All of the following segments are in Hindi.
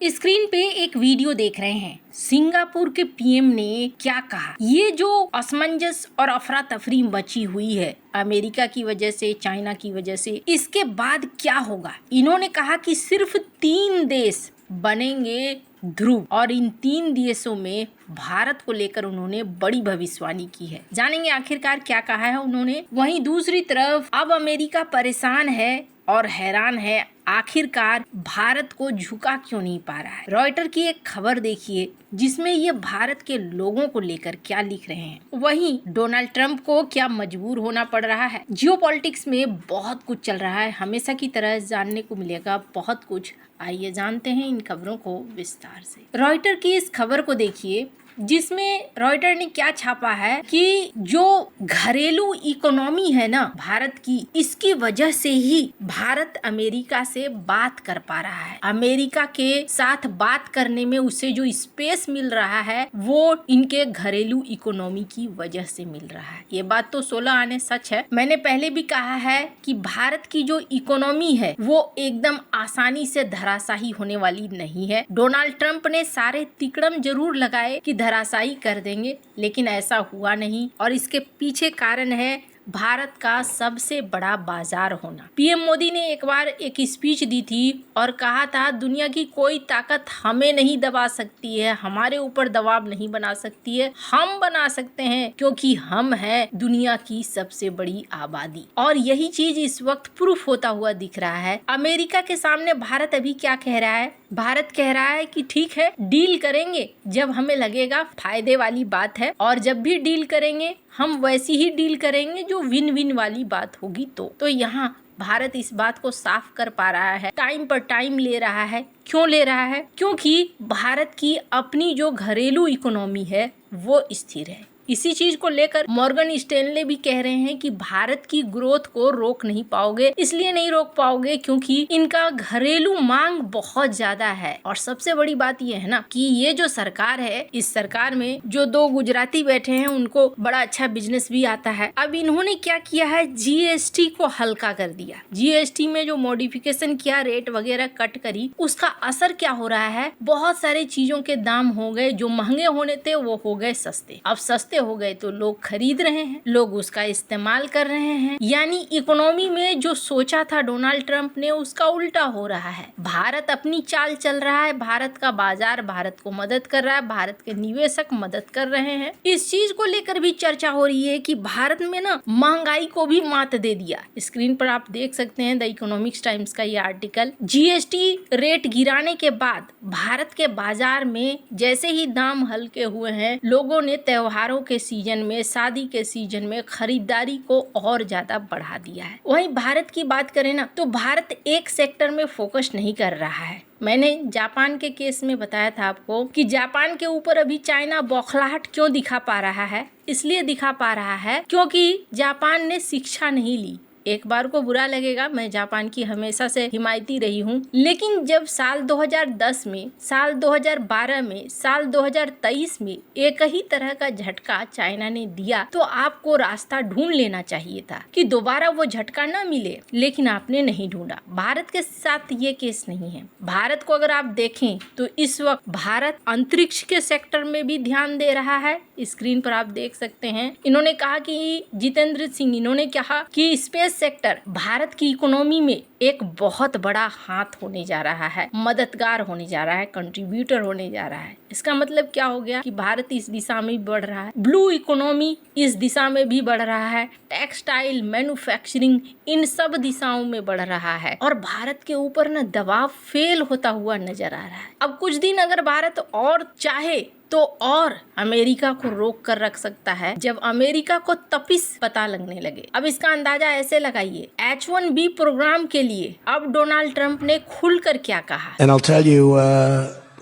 स्क्रीन पे एक वीडियो देख रहे हैं। सिंगापुर के पीएम ने क्या कहा? ये जो असमंजस और अफरा तफरी मची हुई है अमेरिका की वजह से, चाइना की वजह से, इसके बाद क्या होगा? इन्होंने कहा कि सिर्फ 3 देश बनेंगे ध्रुव और इन 3 देशों में भारत को लेकर उन्होंने बड़ी भविष्यवाणी की है। जानेंगे आखिरकार क्या कहा है उन्होंने। वहीं दूसरी तरफ अब अमेरिका परेशान है और हैरान है, आखिरकार भारत को झुका क्यों नहीं पा रहा है। रॉयटर की एक खबर देखिए जिसमें ये भारत के लोगों को लेकर क्या लिख रहे हैं। वहीं डोनाल्ड ट्रंप को क्या मजबूर होना पड़ रहा है। जियोपॉलिटिक्स में बहुत कुछ चल रहा है, हमेशा की तरह जानने को मिलेगा बहुत कुछ। आइए जानते हैं इन खबरों को विस्तार से। रॉयटर की इस खबर को देखिए जिसमें रॉयटर ने क्या छापा है कि जो घरेलू इकोनॉमी है ना भारत की, इसकी वजह से ही भारत अमेरिका से बात कर पा रहा है। अमेरिका के साथ बात करने में उसे जो स्पेस मिल रहा है वो इनके घरेलू इकोनॉमी की वजह से मिल रहा है। ये बात तो 16 आने सच है। मैंने पहले भी कहा है कि भारत की जो इकोनॉमी है वो एकदम आसानी से धराशायी होने वाली नहीं है। डोनाल्ड ट्रंप ने सारे तिकड़म जरूर लगाए कि धराशायी कर देंगे, लेकिन ऐसा हुआ नहीं और इसके पीछे कारण है भारत का सबसे बड़ा बाजार होना। पीएम मोदी ने एक बार एक स्पीच दी थी और कहा था दुनिया की कोई ताकत हमें नहीं दबा सकती है, हमारे ऊपर दबाव नहीं बना सकती है, हम बना सकते हैं क्योंकि हम हैं दुनिया की सबसे बड़ी आबादी। और यही चीज इस वक्त प्रूफ होता हुआ दिख रहा है। अमेरिका के सामने भारत अभी क्या कह रहा है? भारत कह रहा है कि ठीक है डील करेंगे जब हमें लगेगा फायदे वाली बात है, और जब भी डील करेंगे हम वैसी ही डील करेंगे जो विन विन वाली बात होगी। तो यहाँ भारत इस बात को साफ कर पा रहा है, टाइम पर टाइम ले रहा है। क्यों ले रहा है? क्योंकि भारत की अपनी जो घरेलू इकोनॉमी है वो स्थिर है। इसी चीज को लेकर मॉर्गन स्टैनले भी कह रहे हैं कि भारत की ग्रोथ को रोक नहीं पाओगे। इसलिए नहीं रोक पाओगे क्योंकि इनका घरेलू मांग बहुत ज्यादा है। और सबसे बड़ी बात यह है ना कि ये जो सरकार है, इस सरकार में जो 2 गुजराती बैठे हैं उनको बड़ा अच्छा बिजनेस भी आता है। अब इन्होंने क्या किया है, जीएसटी को हल्का कर दिया। जीएसटी में जो मॉडिफिकेशन किया, रेट वगैरह कट करी, उसका असर क्या हो रहा है, बहुत सारे चीजों के दाम हो गए, जो महंगे होने थे वो हो गए सस्ते। अब सस्ते हो गए तो लोग खरीद रहे हैं, लोग उसका इस्तेमाल कर रहे हैं। यानी इकोनॉमी में जो सोचा था डोनाल्ड ट्रंप ने उसका उल्टा हो रहा है। भारत अपनी चाल चल रहा है, भारत का बाजार भारत को मदद कर रहा है, भारत के निवेशक मदद कर रहे हैं। इस चीज को लेकर भी चर्चा हो रही है कि भारत में ना महंगाई को भी मात दे दिया। स्क्रीन पर आप देख सकते हैं द इकोनॉमिक्स टाइम्स का ये आर्टिकल। जीएसटी रेट गिराने के बाद भारत के बाजार में जैसे ही दाम हल्के हुए हैं, लोगों ने त्योहारों के सीजन में, शादी के सीजन में खरीदारी को और ज्यादा बढ़ा दिया है। वहीं भारत की बात करें ना तो भारत एक सेक्टर में फोकस नहीं कर रहा है। मैंने जापान के केस में बताया था आपको कि जापान के ऊपर अभी चाइना बौखलाहट क्यों दिखा पा रहा है। इसलिए दिखा पा रहा है क्योंकि जापान ने शिक्षा नहीं ली। एक बार को बुरा लगेगा, मैं जापान की हमेशा से हिमायती रही हूँ, लेकिन जब साल 2010 में, साल 2012 में, साल 2023 में एक ही तरह का झटका चाइना ने दिया तो आपको रास्ता ढूंढ लेना चाहिए था कि दोबारा वो झटका न मिले, लेकिन आपने नहीं ढूंढा। भारत के साथ ये केस नहीं है। भारत को अगर आप देखें तो इस वक्त भारत अंतरिक्ष के सेक्टर में भी ध्यान दे रहा है। स्क्रीन पर आप देख सकते हैं, इन्होंने कहा कि जितेंद्र सिंह, इन्होंने कहा कि स्पेस सेक्टर भारत की इकोनॉमी में एक बहुत बड़ा हाथ होने जा रहा है, मददगार होने जा रहा है, कंट्रीब्यूटर होने जा रहा है। इसका मतलब क्या हो गया कि भारत इस दिशा में बढ़ रहा है, ब्लू इकोनॉमी इस दिशा में भी बढ़ रहा है, टेक्सटाइल, मैन्युफैक्चरिंग, इन सब दिशाओं में बढ़ रहा है और भारत के ऊपर न दबाव फेल होता हुआ नजर आ रहा है। अब कुछ दिन अगर भारत और चाहे तो और अमेरिका को रोक कर रख सकता है जब अमेरिका को तपिश पता लगने लगे। अब इसका अंदाजा ऐसे लगाइए, H1B प्रोग्राम के लिए अब डोनाल्ड ट्रंप ने खुलकर क्या कहा। And I'll tell you,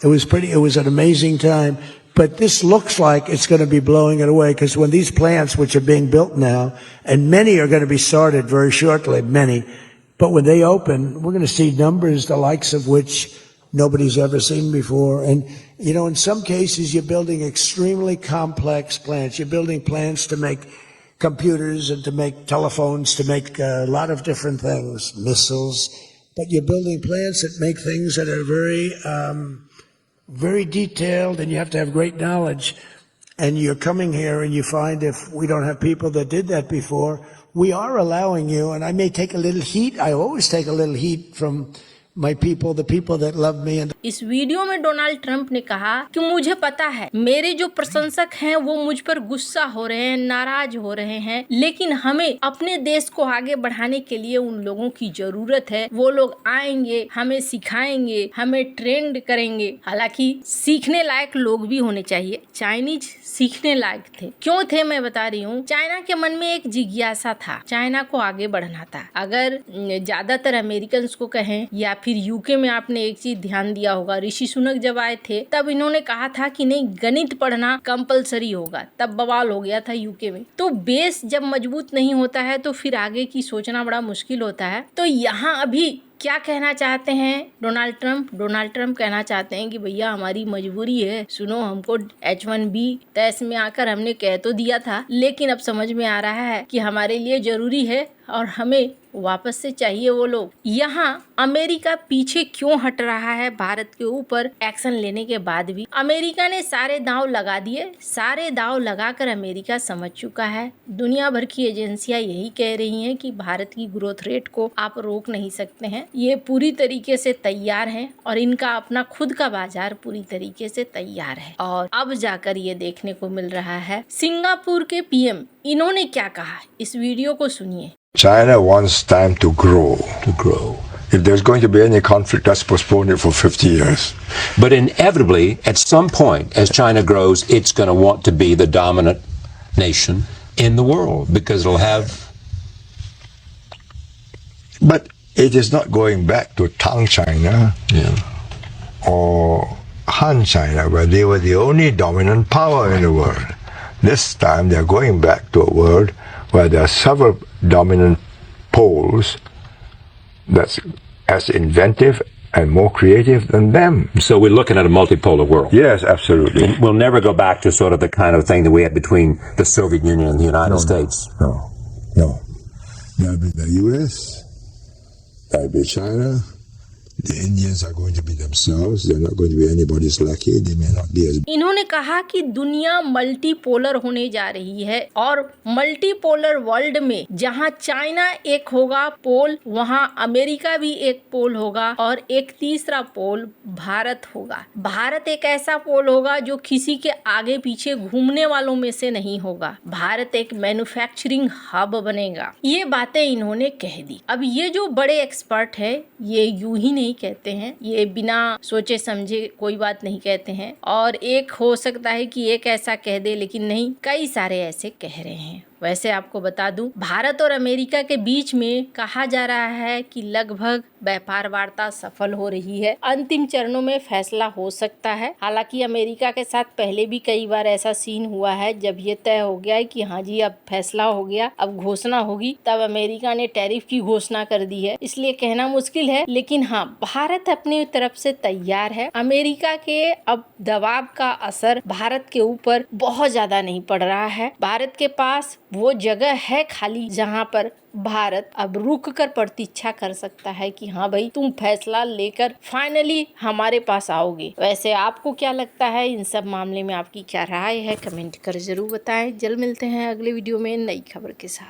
it was an amazing time, but this looks like it's going to be blowing it away because when these plants, which are being built now, and many are going to be started very shortly, many, but when they open, we're going to see numbers the likes of which nobody's ever seen before. And you know, in some cases, you're building extremely complex plants. You're building plants to make computers and to make telephones, to make a lot of different things, missiles, but you're building plants that make things that are very detailed, and you have to have great knowledge. And you're coming here and you find if we don't have people that did that before, we are allowing you, and I may take a little heat. I always take a little heat from my people, the people that love me. And इस वीडियो में डोनाल्ड ट्रंप ने कहा कि मुझे पता है मेरे जो प्रशंसक हैं वो मुझ पर गुस्सा हो रहे हैं, नाराज हो रहे हैं, लेकिन हमें अपने देश को आगे बढ़ाने के लिए उन लोगों की जरूरत है। वो लोग आएंगे, हमें सिखाएंगे, हमें ट्रेंड करेंगे। हालांकि सीखने लायक लोग भी होने चाहिए। चाइनीज सीखने लायक थे। क्यों थे मैं बता रही हूँ। चाइना के मन में एक जिज्ञासा था, चाइना को आगे बढ़ना था। अगर ज्यादातर अमेरिकन को कहें या फिर यूके में आपने एक चीज ध्यान दिया होगा, ऋषि सुनक जब आए थे तब इन्होंने कहा था कि नहीं गणित पढ़ना कंपलसरी होगा, तब बवाल हो गया था यूके में। तो बेस जब मजबूत नहीं होता है तो फिर आगे की सोचना बड़ा मुश्किल होता है। तो यहाँ अभी क्या कहना चाहते हैं डोनाल्ड ट्रंप? डोनाल्ड ट्रंप कहना चाहते हैं कि भैया हमारी मजबूरी है, सुनो हमको H1B तैस में आकर हमने कह तो दिया था, लेकिन अब समझ में आ रहा है कि हमारे लिए जरूरी है और हमें वापस से चाहिए वो लोग। यहाँ अमेरिका पीछे क्यों हट रहा है भारत के ऊपर एक्शन लेने के बाद भी? अमेरिका ने सारे दांव लगा दिए। सारे दांव लगाकर अमेरिका समझ चुका है। दुनिया भर की एजेंसियां यही कह रही हैं कि भारत की ग्रोथ रेट को आप रोक नहीं सकते हैं। ये पूरी तरीके से तैयार हैं और इनका अपना खुद का बाजार पूरी तरीके से तैयार है। और अब जाकर ये देखने को मिल रहा है। सिंगापुर के पीएम इन्होंने क्या कहा, इस वीडियो को सुनिए। China wants time to grow. If there's going to be any conflict, let's postpone it for 50 years. But inevitably, at some point, as China grows, it's going to want to be the dominant nation in the world because it'll have. But it is not going back to Tang China or Han China, where they were the only dominant power in the world. This time they're going back to a world where there are several dominant poles that's as inventive and more creative than them. So we're looking at a multipolar world. Yes, absolutely. And we'll never go back to sort of the kind of thing that we had between the Soviet Union and the United States. No. There'll be the US, there'll be China. The Indians are going to be themselves. They're not going to be anybody's lackey. They may not be as. इन्होंने कहा कि दुनिया मल्टीपोलर होने जा रही है और मल्टीपोलर वर्ल्ड में जहां चाइना एक होगा पोल, वहां अमेरिका भी एक पोल होगा और एक तीसरा पोल भारत होगा। भारत एक ऐसा पोल होगा जो किसी के आगे पीछे घूमने वालों में से नहीं होगा। भारत एक मैन्युफैक्चरिंग हब बनेगा। ये बातें इन्होंने कह दी। अब ये जो बड़े एक्सपर्ट है ये यूं ही नहीं कहते हैं, ये बिना सोचे समझे कोई बात नहीं कहते हैं। और एक हो सकता है कि एक ऐसा कह दे, लेकिन नहीं, कई सारे ऐसे कह रहे हैं। वैसे आपको बता दूं, भारत और अमेरिका के बीच में कहा जा रहा है कि लगभग व्यापार वार्ता सफल हो रही है। अंतिम चरणों में फैसला हो सकता है। हालांकि अमेरिका के साथ पहले भी कई बार ऐसा सीन हुआ है जब ये तय हो गया है कि हाँ जी अब फैसला हो गया, अब घोषणा होगी, तब अमेरिका ने टैरिफ की घोषणा कर दी है। इसलिए कहना मुश्किल है, लेकिन हाँ भारत अपनी तरफ से तैयार है। अमेरिका के अब दबाव का असर भारत के ऊपर बहुत ज्यादा नहीं पड़ रहा है। भारत के पास वो जगह है खाली जहां पर भारत अब रुक कर प्रतीक्षा कर सकता है कि हाँ भाई तुम फैसला लेकर फाइनली हमारे पास आओगे। वैसे आपको क्या लगता है, इन सब मामले में आपकी क्या राय है, कमेंट कर जरूर बताएं। जल्द मिलते हैं अगले वीडियो में नई खबर के साथ।